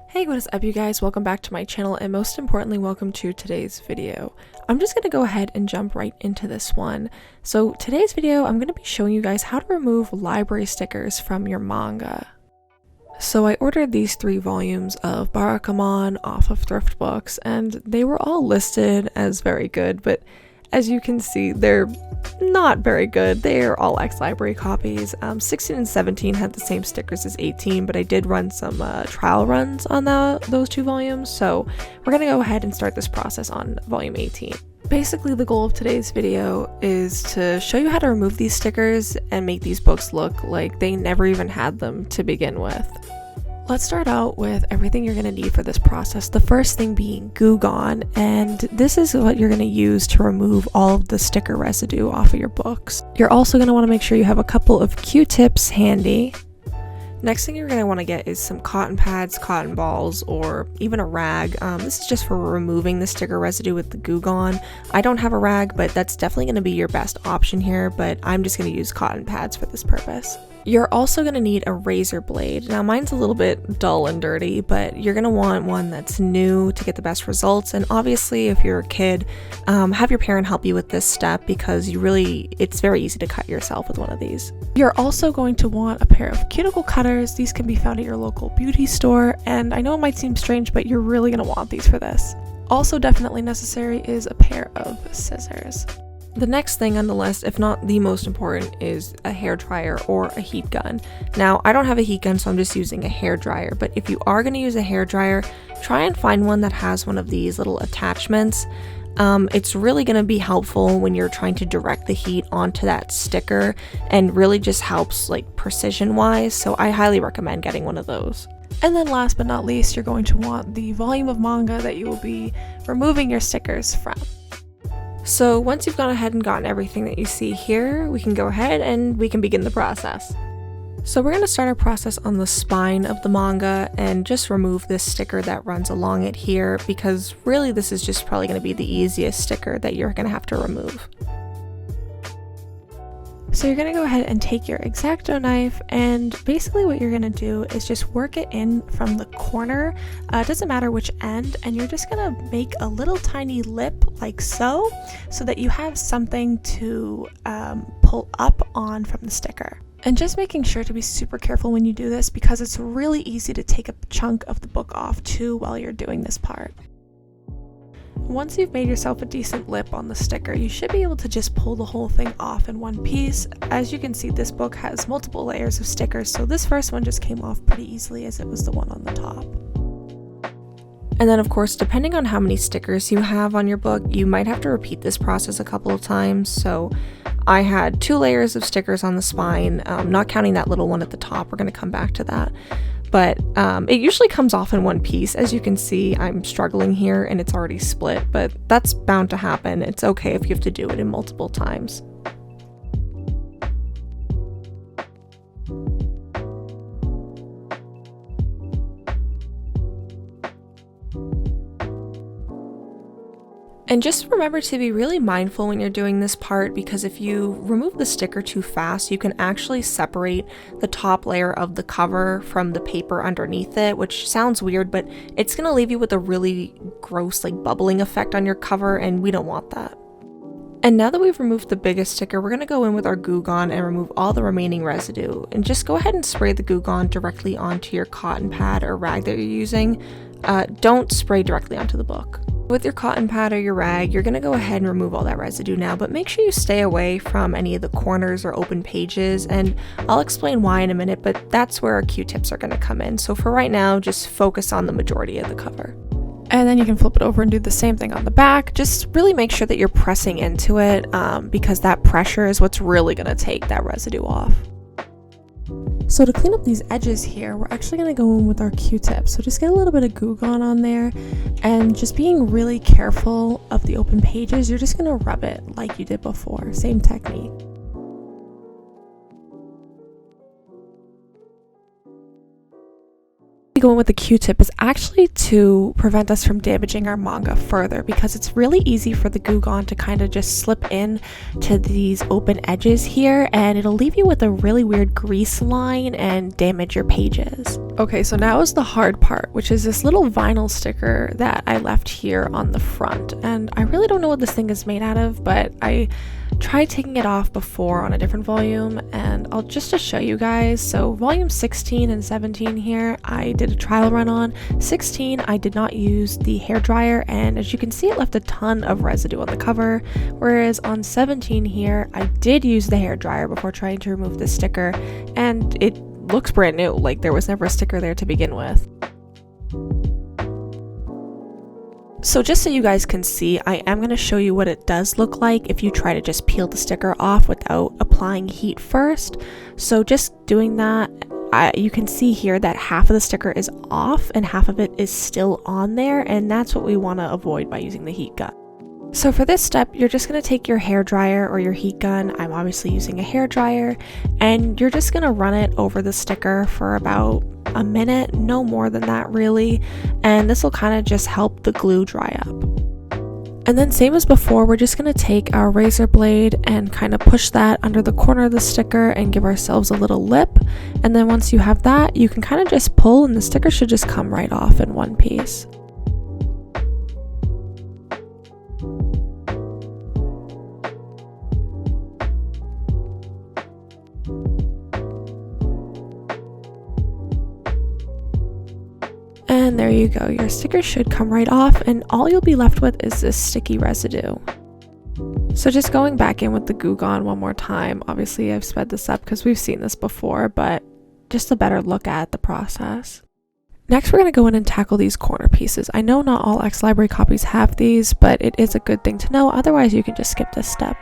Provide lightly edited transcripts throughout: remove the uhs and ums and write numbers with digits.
Hey, what is up you guys? Welcome back to my channel, and most importantly, welcome to today's video. I'm just going to go ahead and jump right into this one. So today's video, I'm going to be showing you guys how to remove library stickers from your manga. So I ordered these 3 volumes of Barakamon off of Thrift Books, and they were all listed as very good, but as you can see, they're not very good. They're all ex-library copies. 16 and 17 had the same stickers as 18, but I did run some trial runs on those 2 volumes, so we're gonna go ahead and start this process on volume 18. Basically, the goal of today's video is to show you how to remove these stickers and make these books look like they never even had them to begin with. Let's start out with everything you're going to need for this process. The first thing being Goo Gone, and this is what you're going to use to remove all of the sticker residue off of your books. You're also going to want to make sure you have a couple of Q-tips handy. Next thing you're going to want to get is some cotton pads, cotton balls, or even a rag. This is just for removing the sticker residue with the Goo Gone. I don't have a rag, but that's definitely going to be your best option here, but I'm just going to use cotton pads for this purpose. You're also going to need a razor blade. Now mine's a little bit dull and dirty, but you're going to want one that's new to get the best results. And obviously if you're a kid, have your parent help you with this step because it's very easy to cut yourself with one of these. You're also going to want a pair of cuticle cutters. These can be found at your local beauty store, and I know it might seem strange, but you're really going to want these for this. Also definitely necessary is a pair of scissors. The next thing on the list, if not the most important, is a hairdryer or a heat gun. Now, I don't have a heat gun, so I'm just using a hairdryer, but if you are going to use a hairdryer, try and find one that has one of these little attachments. It's really going to be helpful when you're trying to direct the heat onto that sticker and really just helps like precision wise, so I highly recommend getting one of those. And then last but not least, you're going to want the volume of manga that you will be removing your stickers from. So once you've gone ahead and gotten everything that you see here, we can go ahead and we can begin the process. So we're going to start our process on the spine of the manga and just remove this sticker that runs along it here, because really this is just probably going to be the easiest sticker that you're going to have to remove. So you're going to go ahead and take your X-Acto knife, and basically what you're going to do is just work it in from the corner, it doesn't matter which end, and you're just going to make a little tiny lip like so that you have something to pull up on from the sticker. And just making sure to be super careful when you do this, because it's really easy to take a chunk of the book off too while you're doing this part. Once you've made yourself a decent lip on the sticker, you should be able to just pull the whole thing off in one piece. As you can see, this book has multiple layers of stickers, so this first one just came off pretty easily as it was the one on the top. And then of course, depending on how many stickers you have on your book, you might have to repeat this process a couple of times. So I had 2 layers of stickers on the spine, not counting that little one at the top. We're going to come back to that. But it usually comes off in one piece. As you can see, I'm struggling here and it's already split, but that's bound to happen. It's okay if you have to do it in multiple times. And just remember to be really mindful when you're doing this part, because if you remove the sticker too fast, you can actually separate the top layer of the cover from the paper underneath it, which sounds weird, but it's going to leave you with a really gross like bubbling effect on your cover, and we don't want that. And now that we've removed the biggest sticker, we're going to go in with our Goo Gone and remove all the remaining residue. And just go ahead and spray the Goo Gone directly onto your cotton pad or rag that you're using. Don't spray directly onto the book. With your cotton pad or your rag, you're going to go ahead and remove all that residue now, but make sure you stay away from any of the corners or open pages, and I'll explain why in a minute, but that's where our Q-tips are going to come in. So for right now, just focus on the majority of the cover. And then you can flip it over and do the same thing on the back. Just really make sure that you're pressing into it, because that pressure is what's really going to take that residue off. So to clean up these edges here, we're actually going to go in with our Q-tips. So just get a little bit of Goo Gone on there, and just being really careful of the open pages, you're just going to rub it like you did before. Same technique. we go in with the Q-tip is actually to prevent us from damaging our manga further, because it's really easy for the Goo Gone to kind of just slip in to these open edges here, and it'll leave you with a really weird grease line and damage your pages. Okay, so now is the hard part, which is this little vinyl sticker that I left here on the front, and I really don't know what this thing is made out of, but I tried taking it off before on a different volume, and I'll just to show you guys. So volume 16 and 17 here I did a trial run on. 16 I did not use the hairdryer, and as you can see, it left a ton of residue on the cover, whereas on 17 here I did use the hairdryer before trying to remove the sticker, and it looks brand new, like there was never a sticker there to begin with. So just so you guys can see, I am going to show you what it does look like if you try to just peel the sticker off without applying heat first. So just doing that, you can see here that half of the sticker is off and half of it is still on there, and that's what we want to avoid by using the heat gun. So for this step, you're just going to take your hairdryer or your heat gun, I'm obviously using a hairdryer, and you're just going to run it over the sticker for about a minute, no more than that really, and this will kind of just help the glue dry up. And then same as before, we're just going to take our razor blade and kind of push that under the corner of the sticker and give ourselves a little lip, and then once you have that, you can kind of just pull and the sticker should just come right off in one piece. And there you go, your sticker should come right off, and all you'll be left with is this sticky residue. So just going back in with the Goo Gone one more time, obviously I've sped this up because we've seen this before, but just a better look at the process. Next we're going to go in and tackle these corner pieces. I know not all X-Library copies have these, but it is a good thing to know, otherwise you can just skip this step.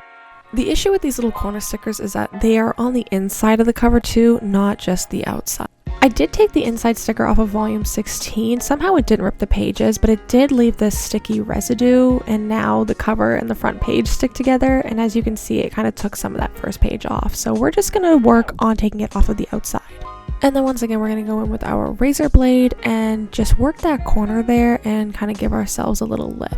The issue with these little corner stickers is that they are on the inside of the cover too, not just the outside. I did take the inside sticker off of volume 16, somehow it didn't rip the pages, but it did leave this sticky residue, and now the cover and the front page stick together, and as you can see it kind of took some of that first page off, so we're just going to work on taking it off of the outside. And then once again we're going to go in with our razor blade and just work that corner there and kind of give ourselves a little lip.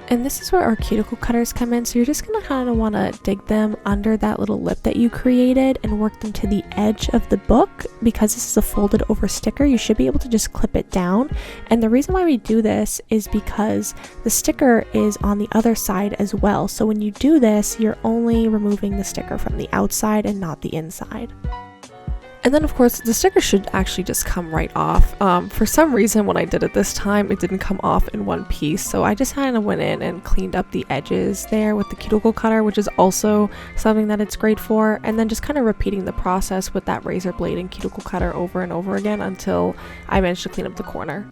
And this is where our cuticle cutters come in, so you're just going to kind of want to dig them under that little lip that you created and work them to the edge of the book. Because this is a folded over sticker, you should be able to just clip it down, and the reason why we do this is because the sticker is on the other side as well, so when you do this you're only removing the sticker from the outside and not the inside. And then of course the sticker should actually just come right off. For some reason when I did it this time it didn't come off in one piece, so I just kind of went in and cleaned up the edges there with the cuticle cutter, which is also something that it's great for, and then just kind of repeating the process with that razor blade and cuticle cutter over and over again until I managed to clean up the corner.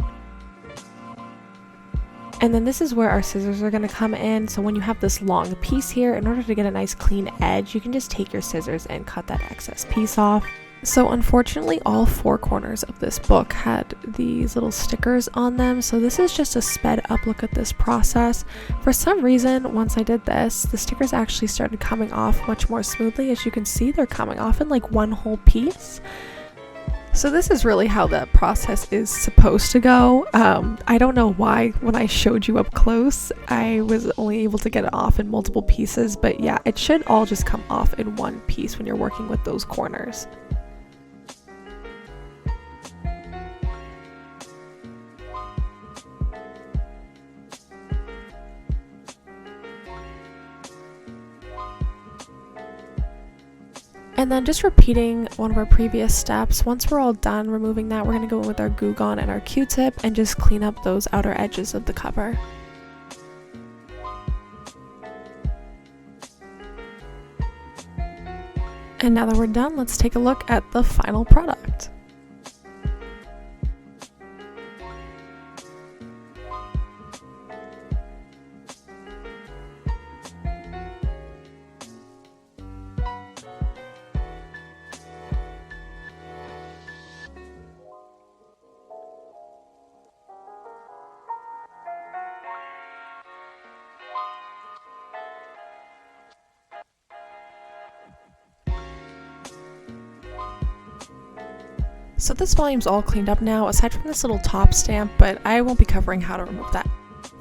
And then this is where our scissors are going to come in, so when you have this long piece here, in order to get a nice clean edge, you can just take your scissors and cut that excess piece off. So unfortunately all four corners of this book had these little stickers on them, so this is just a sped up look at this process. For some reason, once I did this, the stickers actually started coming off much more smoothly. As you can see, they're coming off in like one whole piece. So this is really how that process is supposed to go. I don't know why when I showed you up close I was only able to get it off in multiple pieces, but yeah, it should all just come off in one piece when you're working with those corners. And then just repeating one of our previous steps. Once we're all done removing that, we're going to go in with our Goo Gone and our Q-tip and just clean up those outer edges of the cover. And now that we're done, let's take a look at the final product. So this volume's all cleaned up now, aside from this little top stamp, but I won't be covering how to remove that.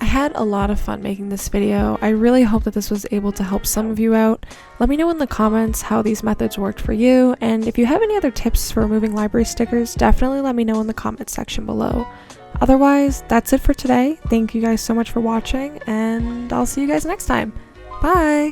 I had a lot of fun making this video. I really hope that this was able to help some of you out. Let me know in the comments how these methods worked for you, and if you have any other tips for removing library stickers, definitely let me know in the comments section below. Otherwise, that's it for today. Thank you guys so much for watching, and I'll see you guys next time. Bye!